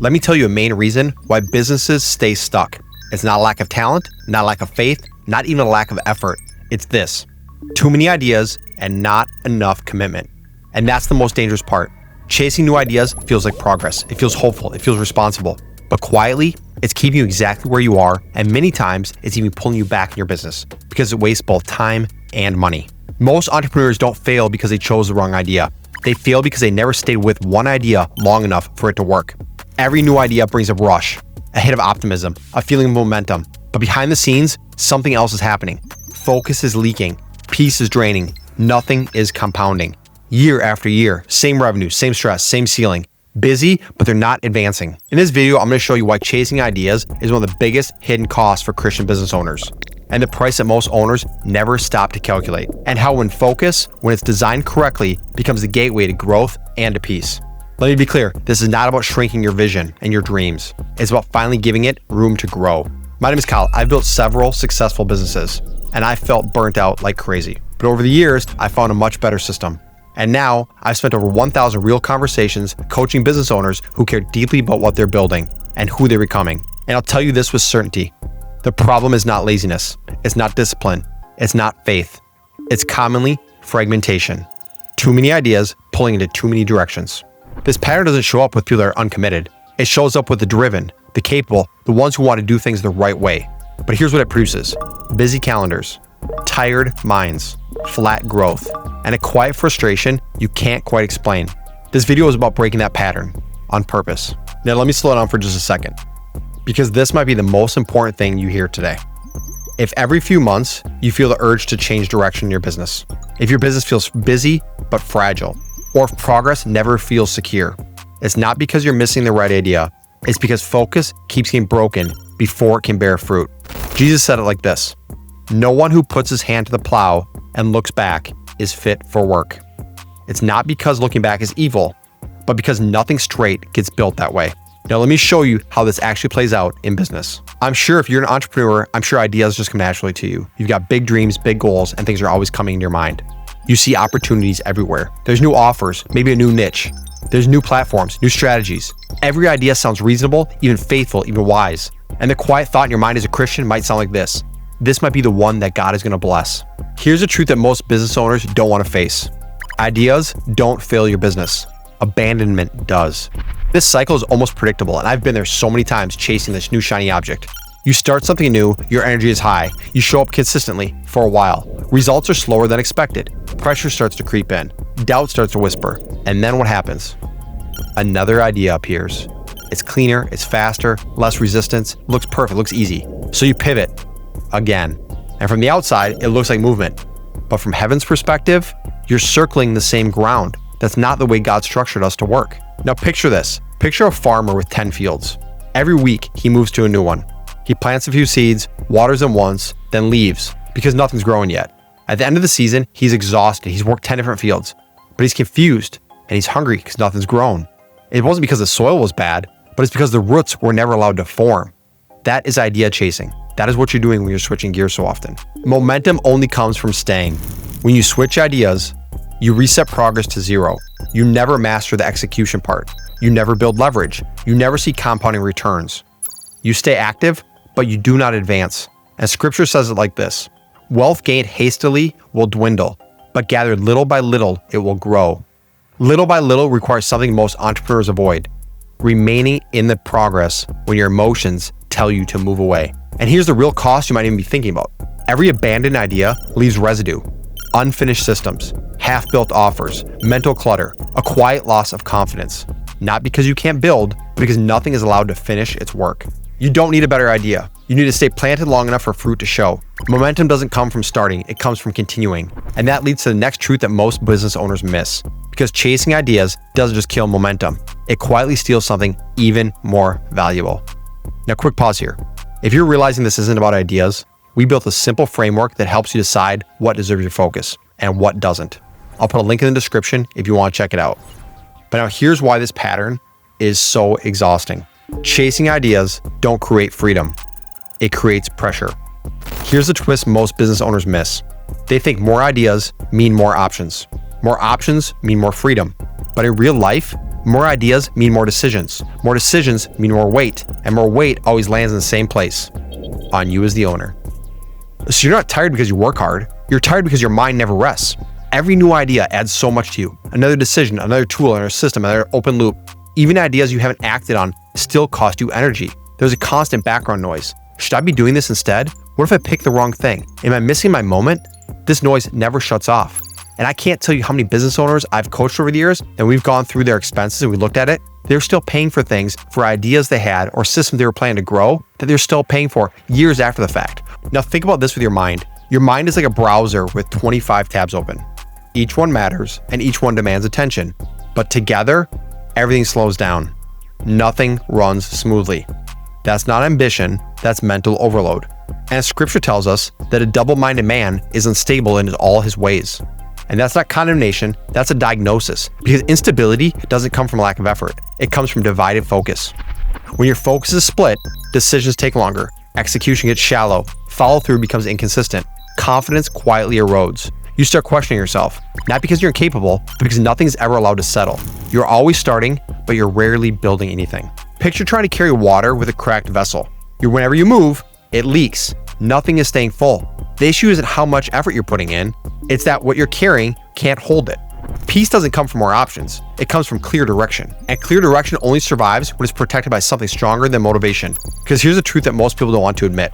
Let me tell you a main reason why businesses stay stuck. It's not a lack of talent, not a lack of faith, not even a lack of effort. It's this: too many ideas and not enough commitment. And that's the most dangerous part. Chasing new ideas feels like progress. It feels hopeful. It feels responsible. But quietly, it's keeping you exactly where you are, and many times it's even pulling you back in your business because it wastes both time and money. Most entrepreneurs don't fail because they chose the wrong idea. They fail because they never stayed with one idea long enough for it to work. Every new idea brings a rush, a hit of optimism, a feeling of momentum. But behind the scenes, something else is happening. Focus is leaking. Peace is draining. Nothing is compounding. Year after year, same revenue, same stress, same ceiling. Busy, but they're not advancing. In this video, I'm going to show you why chasing ideas is one of the biggest hidden costs for Christian business owners, and the price that most owners never stop to calculate, and how when it's designed correctly, becomes the gateway to growth and to peace. Let me be clear, this is not about shrinking your vision and your dreams. It's about finally giving it room to grow. My name is Kyle. I've built several successful businesses, and I felt burnt out like crazy. But over the years, I found a much better system. And now I've spent over 1,000 real conversations coaching business owners who care deeply about what they're building and who they're becoming. And I'll tell you this with certainty: the problem is not laziness. It's not discipline. It's not faith. It's commonly fragmentation. Too many ideas pulling into too many directions. This pattern doesn't show up with people that are uncommitted. It shows up with the driven, the capable, the ones who want to do things the right way. But here's what it produces: busy calendars, tired minds, flat growth, and a quiet frustration you can't quite explain. This video is about breaking that pattern on purpose. Now let me slow down for just a second, because this might be the most important thing you hear today. If every few months you feel the urge to change direction in your business, if your business feels busy but fragile, or if progress never feels secure, it's not because you're missing the right idea. It's because focus keeps getting broken before it can bear fruit. Jesus said it like this: "No one who puts his hand to the plow and looks back is fit for work." It's not because looking back is evil, but because nothing straight gets built that way. Now let me show you how this actually plays out in business. I'm sure if you're an entrepreneur, I'm sure ideas just come naturally to you. You've got big dreams, big goals, and things are always coming in your mind. You see opportunities everywhere. There's new offers, maybe a new niche. There's new platforms, new strategies. Every idea sounds reasonable, even faithful, even wise. And the quiet thought in your mind as a Christian might sound like this: this might be the one that God is going to bless. Here's a truth that most business owners don't want to face: ideas don't fail your business. Abandonment does. This cycle is almost predictable, and I've been there so many times chasing this new shiny object. You start something new, your energy is high, you show up consistently for a while. Results are slower than expected. Pressure starts to creep in. Doubt starts to whisper. And then what happens? Another idea appears. It's cleaner, it's faster, less resistance, looks perfect, looks easy. So you pivot again. And from the outside, it looks like movement. But from heaven's perspective, you're circling the same ground. That's not the way God structured us to work. Now picture this. Picture a farmer with 10 fields. Every week, he moves to a new one. He plants a few seeds, waters them once, then leaves because nothing's growing yet. At the end of the season, he's exhausted. He's worked 10 different fields, but he's confused and he's hungry because nothing's grown. It wasn't because the soil was bad, but it's because the roots were never allowed to form. That is idea chasing. That is what you're doing when you're switching gears so often. Momentum only comes from staying. When you switch ideas, you reset progress to zero. You never master the execution part. You never build leverage. You never see compounding returns. You stay active, but you do not advance. And scripture says it like this: wealth gained hastily will dwindle, but gathered little by little, it will grow. Little by little requires something most entrepreneurs avoid: remaining in the progress when your emotions tell you to move away. And here's the real cost you might even be thinking about. Every abandoned idea leaves residue: unfinished systems, half-built offers, mental clutter, a quiet loss of confidence. Not because you can't build, but because nothing is allowed to finish its work. You don't need a better idea. You need to stay planted long enough for fruit to show. Momentum doesn't come from starting, it comes from continuing. And that leads to the next truth that most business owners miss. Because chasing ideas doesn't just kill momentum, it quietly steals something even more valuable. Now, quick pause here. If you're realizing this isn't about ideas, we built a simple framework that helps you decide what deserves your focus and what doesn't. I'll put a link in the description if you want to check it out. But now here's why this pattern is so exhausting. Chasing ideas don't create freedom. It creates pressure. Here's the twist most business owners miss. They think more ideas mean more options. More options mean more freedom. But in real life, More ideas mean more decisions. More decisions mean more weight, and more weight always lands in the same place, on you as the owner. So you're not tired because you work hard. You're tired because your mind never rests. Every new idea adds so much to you. Another decision, another tool, another system, another open loop. Even ideas you haven't acted on still cost you energy. There's a constant background noise. Should I be doing this instead? What if I pick the wrong thing? Am I missing my moment? This noise never shuts off. And I can't tell you how many business owners I've coached over the years, and we've gone through their expenses and we looked at it. They're still paying for things, for ideas they had or systems they were planning to grow that they're still paying for years after the fact. Now think about this with your mind. Your mind is like a browser with 25 tabs open. Each one matters and each one demands attention. But together, everything slows down. Nothing runs smoothly. That's not ambition, that's mental overload. And scripture tells us that a double-minded man is unstable in all his ways. And that's not condemnation, that's a diagnosis. Because instability doesn't come from a lack of effort. It comes from divided focus. When your focus is split, decisions take longer, execution gets shallow, follow-through becomes inconsistent, confidence quietly erodes. You start questioning yourself, not because you're incapable, but because nothing's ever allowed to settle. You're always starting, but you're rarely building anything. Picture trying to carry water with a cracked vessel. Whenever you move, it leaks. Nothing is staying full. The issue isn't how much effort you're putting in, it's that what you're carrying can't hold it. Peace doesn't come from more options, it comes from clear direction. And clear direction only survives when it's protected by something stronger than motivation. Because here's the truth that most people don't want to admit.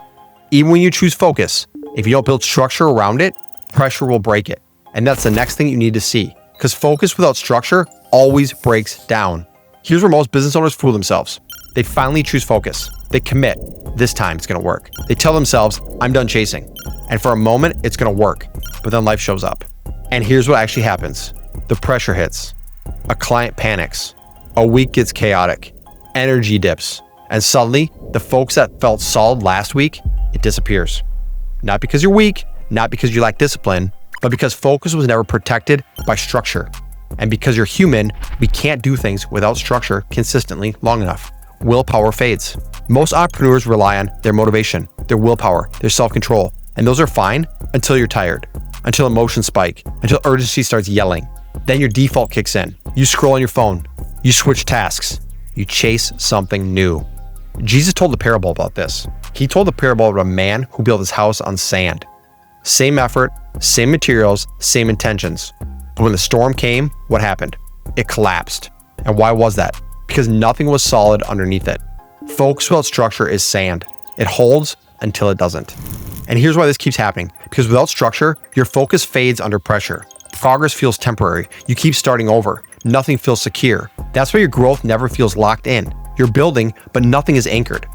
Even when you choose focus, if you don't build structure around it, pressure will break it. And that's the next thing you need to see. Because focus without structure always breaks down. Here's where most business owners fool themselves. They finally choose focus. They commit. This time it's going to work. They tell themselves, I'm done chasing. And for a moment, it's going to work. But then life shows up. And here's what actually happens. The pressure hits. A client panics. A week gets chaotic. Energy dips. And suddenly, the focus that felt solid last week, it disappears. Not because you're weak, not because you lack discipline, but because focus was never protected by structure. And because you're human, we can't do things without structure consistently long enough. Willpower fades. Most entrepreneurs rely on their motivation, their willpower, their self-control, and those are fine until you're tired, until emotions spike, until urgency starts yelling. Then your default kicks in. You scroll on your phone, you switch tasks, you chase something new. Jesus told a parable about this. He told the parable of a man who built his house on sand. Same effort, same materials, same intentions. But when the storm came, what happened? It collapsed. And why was that? Because nothing was solid underneath it. Focus without structure is sand. It holds until it doesn't. And here's why this keeps happening. Because without structure, your focus fades under pressure. Progress feels temporary. You keep starting over. Nothing feels secure. That's why your growth never feels locked in. You're building, but nothing is anchored.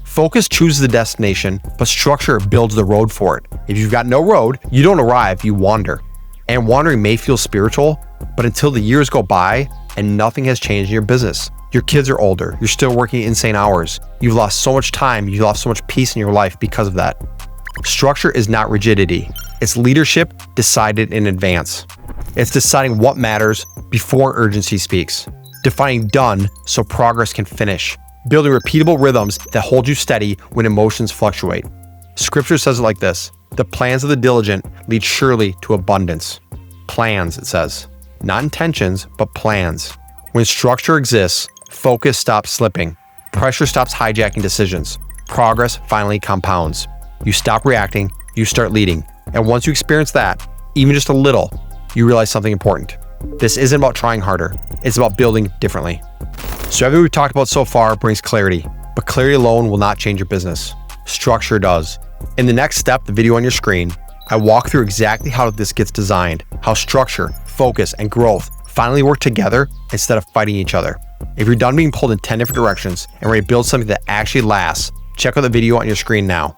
Focus chooses the destination, but structure builds the road for it. If you've got no road, you don't arrive, you wander. And wandering may feel spiritual, but until the years go by and nothing has changed in your business. Your kids are older, you're still working insane hours. You've lost so much time, you've lost so much peace in your life because of that. Structure is not rigidity. It's leadership decided in advance. It's deciding what matters before urgency speaks. Defining done so progress can finish. Building repeatable rhythms that hold you steady when emotions fluctuate. Scripture says it like this: the plans of the diligent lead surely to abundance. Plans, it says. Not intentions, but plans. When structure exists, focus stops slipping. Pressure stops hijacking decisions. Progress finally compounds. You stop reacting, you start leading. And once you experience that, even just a little, you realize something important. This isn't about trying harder, it's about building differently. So everything we've talked about so far brings clarity, but clarity alone will not change your business. Structure does. In the next step, the video on your screen, I walk through exactly how this gets designed, how structure, focus, and growth finally work together instead of fighting each other. If you're done being pulled in 10 different directions and ready to build something that actually lasts, check out the video on your screen now.